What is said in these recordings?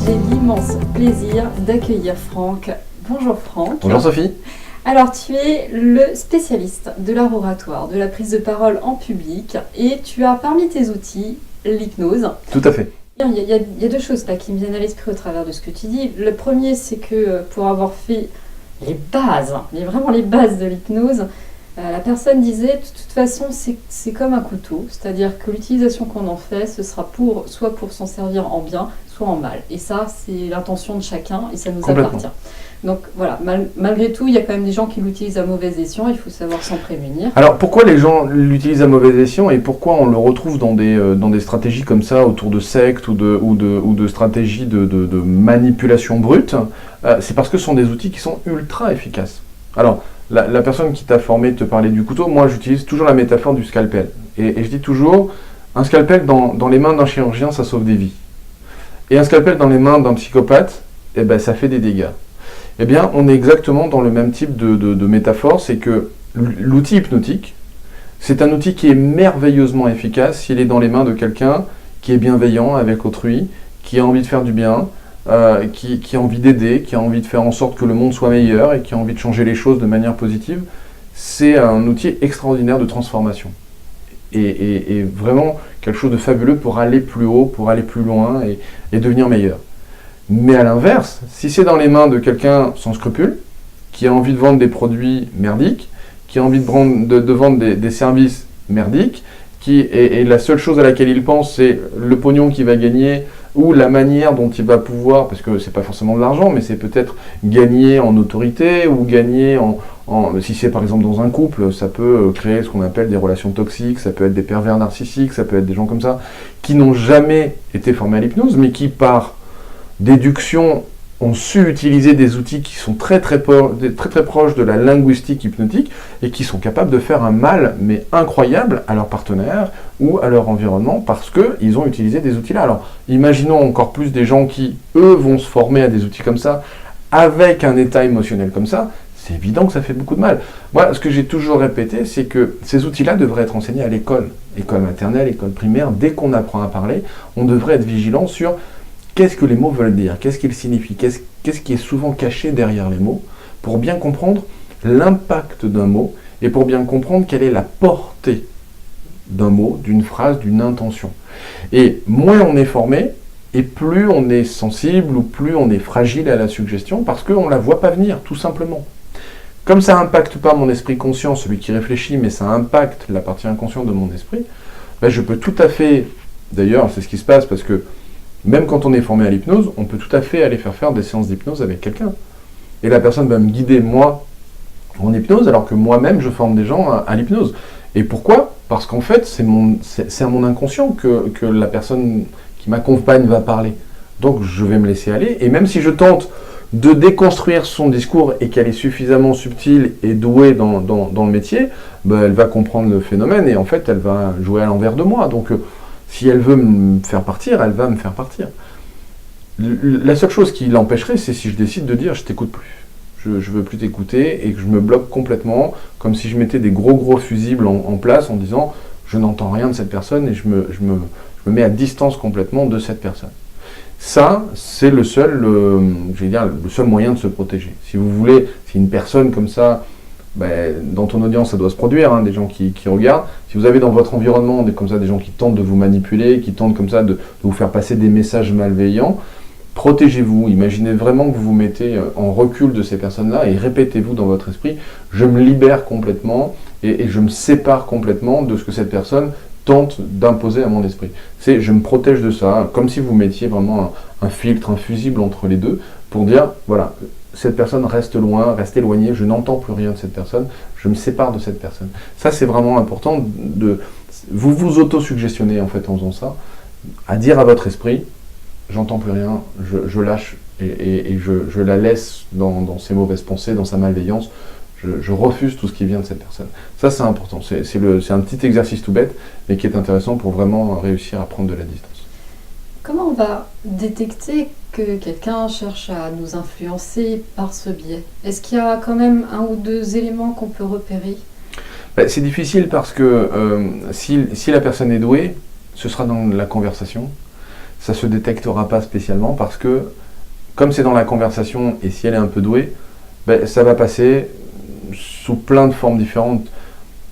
j'ai l'immense plaisir d'accueillir Franck. Bonjour Franck. Bonjour Sophie. Alors tu es le spécialiste de l'art oratoire, de la prise de parole en public et tu as parmi tes outils l'hypnose. Tout à fait. Il y a deux choses là qui me viennent à l'esprit au travers de ce que tu dis. Le premier, c'est que pour avoir fait les bases, mais vraiment les bases de l'hypnose, la personne disait de toute façon c'est comme un couteau, c'est-à-dire que l'utilisation qu'on en fait, ce sera soit pour s'en servir en bien, soit en mal. Et ça, c'est l'intention de chacun et ça nous appartient. Donc voilà, malgré tout, il y a quand même des gens qui l'utilisent à mauvais escient, il faut savoir s'en prémunir. Alors pourquoi les gens l'utilisent à mauvais escient et pourquoi on le retrouve dans des stratégies comme ça autour de sectes ou de stratégies de manipulation brute? C'est parce que ce sont des outils qui sont ultra efficaces. Alors, la personne qui t'a formé te parlait du couteau, moi j'utilise toujours la métaphore du scalpel. Et je dis toujours, un scalpel dans les mains d'un chirurgien, ça sauve des vies. Et un scalpel dans les mains d'un psychopathe, eh ben, ça fait des dégâts. Eh bien, on est exactement dans le même type de métaphore, c'est que l'outil hypnotique, c'est un outil qui est merveilleusement efficace s'il est dans les mains de quelqu'un qui est bienveillant avec autrui, qui a envie de faire du bien, qui a envie d'aider, qui a envie de faire en sorte que le monde soit meilleur et qui a envie de changer les choses de manière positive. C'est un outil extraordinaire de transformation. Et vraiment quelque chose de fabuleux pour aller plus haut, pour aller plus loin et devenir meilleur. Mais à l'inverse, si c'est dans les mains de quelqu'un sans scrupules, qui a envie de vendre des produits merdiques, qui a envie de vendre des services merdiques, et la seule chose à laquelle il pense, c'est le pognon qu'il va gagner, ou la manière dont il va pouvoir, parce que c'est pas forcément de l'argent, mais c'est peut-être gagner en autorité, ou gagner si c'est par exemple dans un couple, ça peut créer ce qu'on appelle des relations toxiques, ça peut être des pervers narcissiques, ça peut être des gens comme ça, qui n'ont jamais été formés à l'hypnose, mais qui par déduction ont su utiliser des outils qui sont très proches de la linguistique hypnotique et qui sont capables de faire un mal mais incroyable à leur partenaire ou à leur environnement parce qu'ils ont utilisé des outils là. Alors imaginons encore plus des gens qui, eux, vont se former à des outils comme ça avec un état émotionnel comme ça. C'est évident que ça fait beaucoup de mal. Moi, ce que j'ai toujours répété, c'est que ces outils-là devraient être enseignés à l'école. École maternelle, école primaire, dès qu'on apprend à parler, on devrait être vigilant sur qu'est-ce que les mots veulent dire, qu'est-ce qu'ils signifient, qu'est-ce qui est souvent caché derrière les mots, pour bien comprendre l'impact d'un mot et pour bien comprendre quelle est la portée d'un mot, d'une phrase, d'une intention. Et moins on est formé, et plus on est sensible ou plus on est fragile à la suggestion parce qu'on ne la voit pas venir, tout simplement. Comme ça n'impacte pas mon esprit conscient, celui qui réfléchit, mais ça impacte la partie inconsciente de mon esprit, ben je peux tout à fait, d'ailleurs c'est ce qui se passe parce que même quand on est formé à l'hypnose, on peut tout à fait aller faire des séances d'hypnose avec quelqu'un. Et la personne va me guider, moi, en hypnose, alors que moi-même, je forme des gens à l'hypnose. Et pourquoi ? Parce qu'en fait, c'est à mon inconscient que la personne qui m'accompagne va parler. Donc, je vais me laisser aller. Et même si je tente de déconstruire son discours et qu'elle est suffisamment subtile et douée dans le métier, ben, elle va comprendre le phénomène et en fait, elle va jouer à l'envers de moi. Donc, si elle veut me faire partir, elle va me faire partir. La seule chose qui l'empêcherait, c'est si je décide de dire « je t'écoute plus ». Je ne veux plus t'écouter et que je me bloque complètement, comme si je mettais des gros fusibles en place en disant « je n'entends rien de cette personne et je me mets à distance complètement de cette personne ». Ça, c'est le seul moyen de se protéger. Si vous voulez, si une personne comme ça, ben, dans ton audience, ça doit se produire, hein, des gens qui regardent. Si vous avez dans votre environnement des gens qui tentent de vous manipuler, qui tentent comme ça de vous faire passer des messages malveillants, protégez-vous. Imaginez vraiment que vous vous mettez en recul de ces personnes-là et répétez-vous dans votre esprit, je me libère complètement et je me sépare complètement de ce que cette personne tente d'imposer à mon esprit. Je me protège de ça, comme si vous mettiez vraiment un filtre, un fusible entre les deux, pour dire, voilà, cette personne reste loin, reste éloignée, je n'entends plus rien de cette personne, je me sépare de cette personne. Ça, c'est vraiment important. Vous vous auto-suggestionnez en fait en faisant ça, à dire à votre esprit, j'entends plus rien, je lâche et je la laisse dans ses mauvaises pensées, dans sa malveillance, je refuse tout ce qui vient de cette personne. Ça, c'est important. C'est un petit exercice tout bête, mais qui est intéressant pour vraiment réussir à prendre de la distance. Comment on va détecter que quelqu'un cherche à nous influencer par ce biais? Est-ce qu'il y a quand même un ou deux éléments qu'on peut repérer? C'est difficile parce que si la personne est douée, ce sera dans la conversation. ça se détectera pas spécialement parce que, comme c'est dans la conversation et si elle est un peu douée, ben, ça va passer sous plein de formes différentes.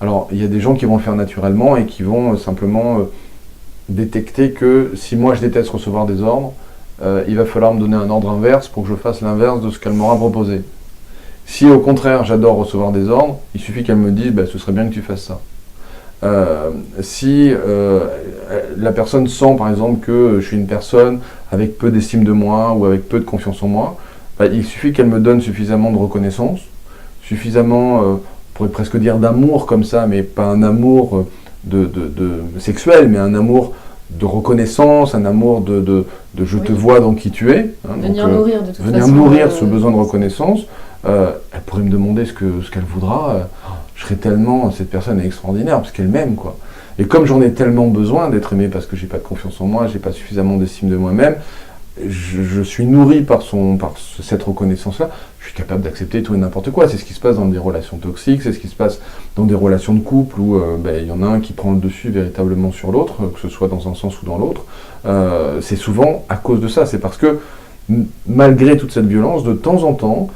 Alors, il y a des gens qui vont le faire naturellement et qui vont simplement détecter que si moi je déteste recevoir des ordres, il va falloir me donner un ordre inverse pour que je fasse l'inverse de ce qu'elle m'aura proposé. Si au contraire j'adore recevoir des ordres, il suffit qu'elle me dise bah, ce serait bien que tu fasses ça. Si la personne sent par exemple que je suis une personne avec peu d'estime de moi ou avec peu de confiance en moi, bah, il suffit qu'elle me donne suffisamment de reconnaissance, suffisamment, on pourrait presque dire d'amour comme ça, mais pas un amour de sexuel, mais un amour de reconnaissance, un amour de je te vois dans qui tu es. Hein, venir donc, nourrir de toute façon. Venir nourrir ce besoin de reconnaissance. Elle pourrait me demander ce qu'elle voudra. Je serais tellement, cette personne est extraordinaire parce qu'elle m'aime, quoi. Et comme j'en ai tellement besoin d'être aimé parce que j'ai pas de confiance en moi, j'ai pas suffisamment d'estime de moi-même, je suis nourri par cette reconnaissance-là. Je suis capable d'accepter tout et n'importe quoi. C'est ce qui se passe dans des relations toxiques, c'est ce qui se passe dans des relations de couple où il y en a un qui prend le dessus véritablement sur l'autre, que ce soit dans un sens ou dans l'autre. C'est souvent à cause de ça. C'est parce que malgré toute cette violence, de temps en temps,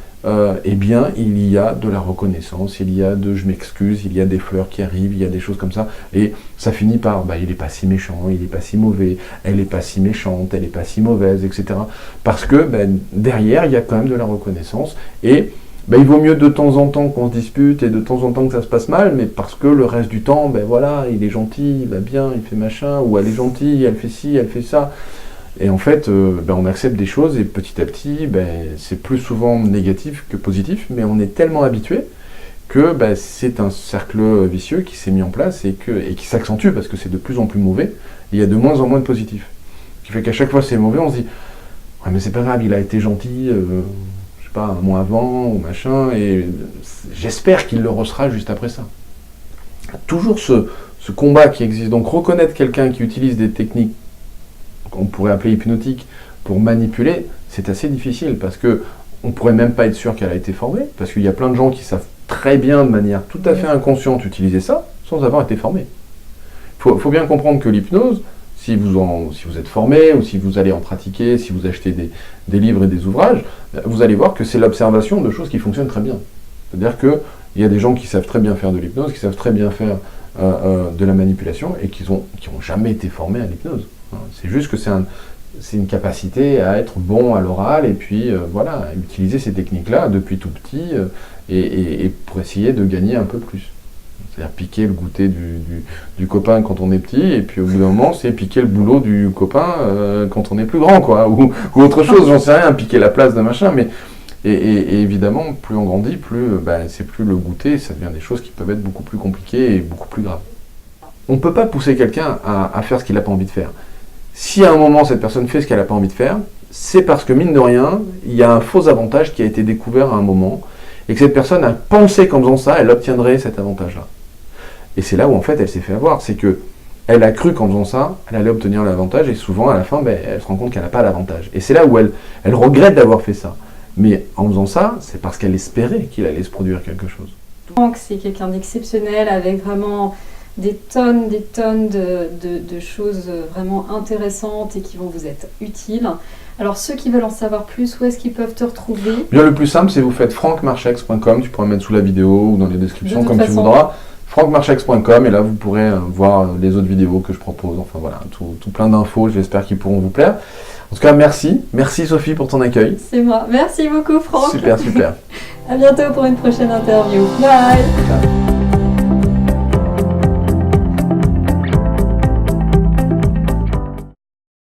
eh bien, il y a de la reconnaissance, il y a de je m'excuse, il y a des fleurs qui arrivent, il y a des choses comme ça, et ça finit par il n'est pas si méchant, il n'est pas si mauvais, elle n'est pas si méchante, elle n'est pas si mauvaise, etc. Parce que derrière, il y a quand même de la reconnaissance, et il vaut mieux de temps en temps qu'on se dispute et de temps en temps que ça se passe mal, mais parce que le reste du temps, voilà, il est gentil, il va bien, il fait machin, ou elle est gentille, elle fait ci, elle fait ça. Et en fait, on accepte des choses et petit à petit, c'est plus souvent négatif que positif, mais on est tellement habitué que c'est un cercle vicieux qui s'est mis en place et qui s'accentue parce que c'est de plus en plus mauvais. Et il y a de moins en moins de positif. Ce qui fait qu'à chaque fois c'est mauvais, on se dit ouais, mais c'est pas grave, il a été gentil, je sais pas, un mois avant ou machin, et j'espère qu'il le ressera juste après ça. Toujours ce combat qui existe. Donc reconnaître quelqu'un qui utilise des techniques qu'on pourrait appeler hypnotique pour manipuler, c'est assez difficile parce que on pourrait même pas être sûr qu'elle a été formée, parce qu'il y a plein de gens qui savent très bien de manière tout à fait inconsciente utiliser ça sans avoir été formés. Faut bien comprendre que l'hypnose, si vous êtes formé ou si vous allez en pratiquer, si vous achetez des livres et des ouvrages, vous allez voir que c'est l'observation de choses qui fonctionnent très bien. C'est-à-dire qu'il y a des gens qui savent très bien faire de l'hypnose, qui savent très bien faire de la manipulation et qui ont jamais été formés à l'hypnose. C'est juste que c'est une capacité à être bon à l'oral et puis voilà, utiliser ces techniques-là depuis tout petit et pour essayer de gagner un peu plus. C'est-à-dire piquer le goûter du copain quand on est petit et puis au bout d'un moment c'est piquer le boulot du copain quand on est plus grand, quoi, ou autre chose, j'en sais rien, piquer la place de machin, mais et évidemment plus on grandit, plus c'est plus le goûter, ça devient des choses qui peuvent être beaucoup plus compliquées et beaucoup plus graves. On ne peut pas pousser quelqu'un à faire ce qu'il n'a pas envie de faire. Si à un moment cette personne fait ce qu'elle n'a pas envie de faire, c'est parce que mine de rien, il y a un faux avantage qui a été découvert à un moment, et que cette personne a pensé qu'en faisant ça, elle obtiendrait cet avantage-là. Et c'est là où en fait elle s'est fait avoir, c'est que elle a cru qu'en faisant ça, elle allait obtenir l'avantage, et souvent à la fin, elle se rend compte qu'elle n'a pas l'avantage. Et c'est là où elle regrette d'avoir fait ça. Mais en faisant ça, c'est parce qu'elle espérait qu'il allait se produire quelque chose. C'est quelqu'un d'exceptionnel avec vraiment des tonnes de choses vraiment intéressantes et qui vont vous être utiles. Alors ceux qui veulent en savoir plus, où est-ce qu'ils peuvent te retrouver ? Bien, le plus simple, c'est vous faites francmarchex.com, tu pourras mettre sous la vidéo ou dans les descriptions comme tu voudras. francmarchex.com et là vous pourrez voir les autres vidéos que je propose, enfin voilà, tout plein d'infos, j'espère qu'ils pourront vous plaire. En tout cas, merci Sophie pour ton accueil. C'est moi, merci beaucoup Franck. Super. À bientôt pour une prochaine interview. Bye. Ciao.